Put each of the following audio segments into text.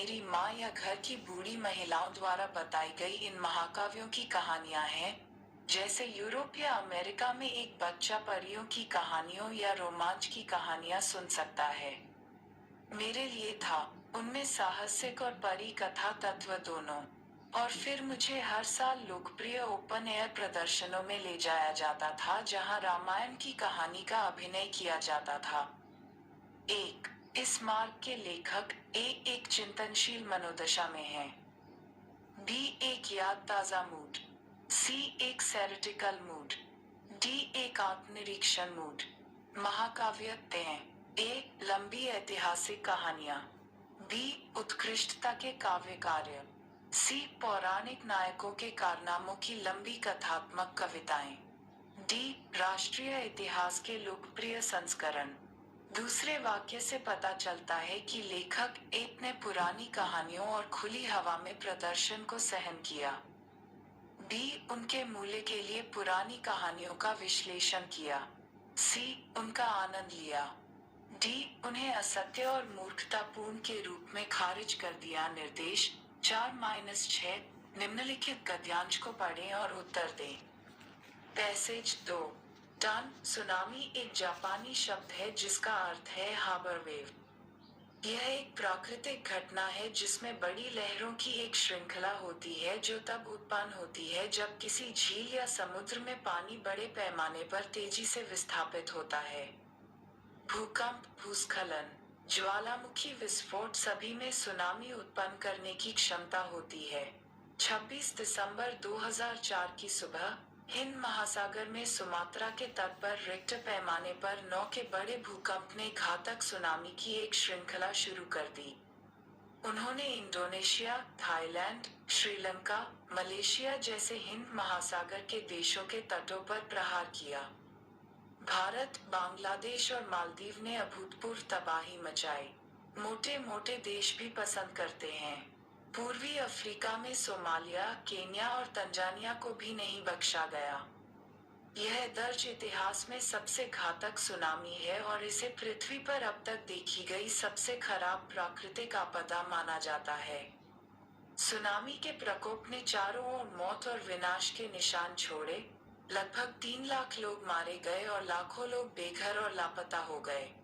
मेरी माँ या घर की बूढ़ी महिलाओं द्वारा बताई गई इन महाकाव्यों की कहानियां हैं, जैसे यूरोप या अमेरिका में एक बच्चा परियों की कहानियों या रोमांच की कहानियां सुन सकता है। मेरे लिए था, उनमें साहसिक और परी कथा तत्व दोनों। और फिर मुझे हर साल लोकप्रिय ओपन एयर प्रदर्शनों में ले जाया जाता था जहां रामायण की कहानी का अभिनय किया जाता था। एक, इस मार्ग के लेखक एक चिंतनशील मनोदशा में हैं। बी, एक याद ताज़ा मूड। सी, एक सैरेटिकल मूड। डी, एक आत्मनिरीक्षण मूड। महाकाव्य हैं। ए, लंबी ऐतिहासिक कहानियां। बी, उत्कृष्टता के काव्य कार्य। सी, पौराणिक नायकों के कारनामों की लंबी कथात्मक कविताएं। डी, राष्ट्रीय इतिहास के लोकप्रिय संस्करण। दूसरे वाक्य से पता चलता है कि लेखक एक ने पुरानी कहानियों और खुली हवा में प्रदर्शन को सहन किया। बी, उनके मूल्य के लिए पुरानी कहानियों का विश्लेषण किया। सी, उनका आनंद लिया। डी, उन्हें असत्य और मूर्खतापूर्ण के रूप में खारिज कर दिया। निर्देश 4-6, निम्नलिखित गद्यांश को पढ़ें और उत्तर दें। पैसेज 2। टन, सुनामी एक जापानी शब्द है जिसका अर्थ है हार्बर वेव। यह एक प्राकृतिक घटना है जिसमें बड़ी लहरों की एक श्रृंखला होती है जो तब उत्पन्न होती है जब किसी झील या समुद्र में पानी बड़े पैमाने पर तेजी से विस्थापित होता है। भूकंप, भूस्खलन, ज्वालामुखी विस्फोट सभी में सुनामी उत्पन्न करने की क्षमता होती है। 26 दिसंबर 2004 की सुबह, हिंद महासागर में सुमात्रा के तट पर रिक्टर पैमाने पर 9 के बड़े भूकंप ने घातक सुनामी की एक श्रृंखला शुरू कर दी। उन्होंने इंडोनेशिया, थाईलैंड, श्रीलंका, मलेशिया जैसे हिंद महासागर के देशों के तटों पर प्रहार किया। भारत, बांग्लादेश और मालदीव ने अभूतपूर्व तबाही मचाई। मोटे मोटे देश भी पसंद करते हैं। पूर्वी अफ्रीका में सोमालिया, केन्या और तंजानिया को भी नहीं बख्शा गया। यह दर्ज इतिहास में सबसे घातक सुनामी है और इसे पृथ्वी पर अब तक देखी गई सबसे खराब प्राकृतिक आपदा माना जाता है। सुनामी के प्रकोप ने चारों ओर मौत और विनाश के निशान छोड़े। लगभग 3 लाख लोग मारे गए और लाखों लोग बेघर और लापता हो गए।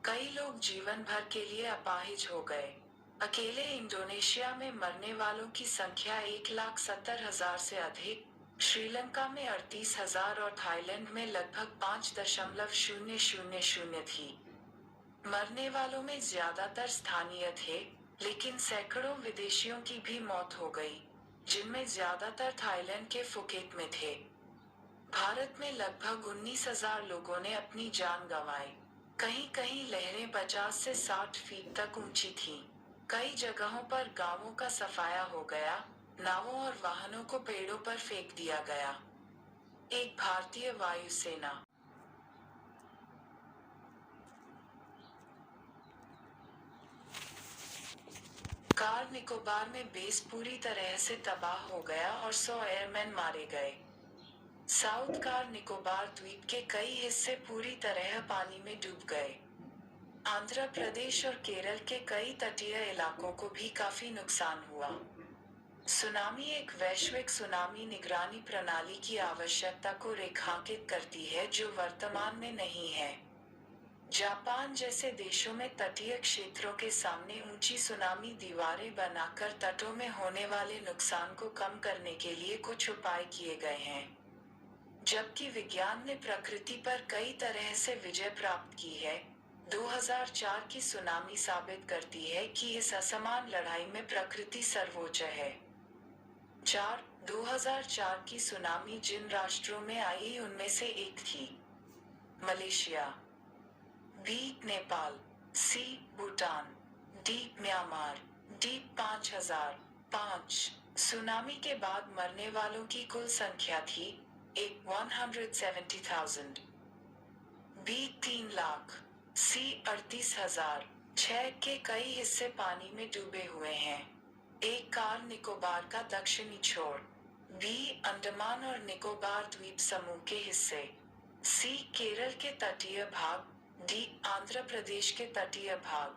कई लोग जीवन भर के लिए अपाहिज हो गए। अकेले इंडोनेशिया में मरने वालों की संख्या 1,70,000 से अधिक, श्रीलंका में 38,000 और थाईलैंड में लगभग 5.000 थी। मरने वालों में ज्यादातर स्थानीय थे, लेकिन सैकड़ों विदेशियों की भी मौत हो गई, जिनमें ज्यादातर थाईलैंड के फुकेट में थे। भारत में लगभग 19,000 लोगों ने अपनी जान गंवाई। कहीं कहीं लहरें 50 से 60 फीट तक ऊंची थीं। कई जगहों पर गांवों का सफाया हो गया, नावों और वाहनों को पेड़ों पर फेंक दिया गया। एक भारतीय वायुसेना। कार निकोबार में बेस पूरी तरह से तबाह हो गया और 100 एयरमैन मारे गए। साउथ कार निकोबार द्वीप के कई हिस्से पूरी तरह पानी में डूब गए। आंध्र प्रदेश और केरल के कई तटीय इलाकों को भी काफी नुकसान हुआ। सुनामी एक वैश्विक सुनामी निगरानी प्रणाली की आवश्यकता को रेखांकित करती है जो वर्तमान में नहीं है। जापान जैसे देशों में तटीय क्षेत्रों के सामने ऊंची सुनामी दीवारें बनाकर तटों में होने वाले नुकसान को कम करने के लिए कुछ उपाय किए गए हैं। जबकि विज्ञान ने प्रकृति पर कई तरह से विजय प्राप्त की है, 2004 की सुनामी साबित करती है कि इस असमान लड़ाई में प्रकृति सर्वोच्च है। 4. 2004 की सुनामी जिन राष्ट्रों में आई उनमें से एक थी Malaysia. B, Nepal. C, Bhutan. D, Myanmar. D, 5,005। Tsunami के बाद मरने वालों की कुल संख्या थी 170,000। बी, 3 लाख। सी, 38,000। 6 के कई हिस्से पानी में डूबे हुए हैं। एक, कार निकोबार का दक्षिणी छोर। बी, अंडमान और निकोबार द्वीप समूह के हिस्से। सी, केरल के तटीय भाग। डी, आंध्र प्रदेश के तटीय भाग।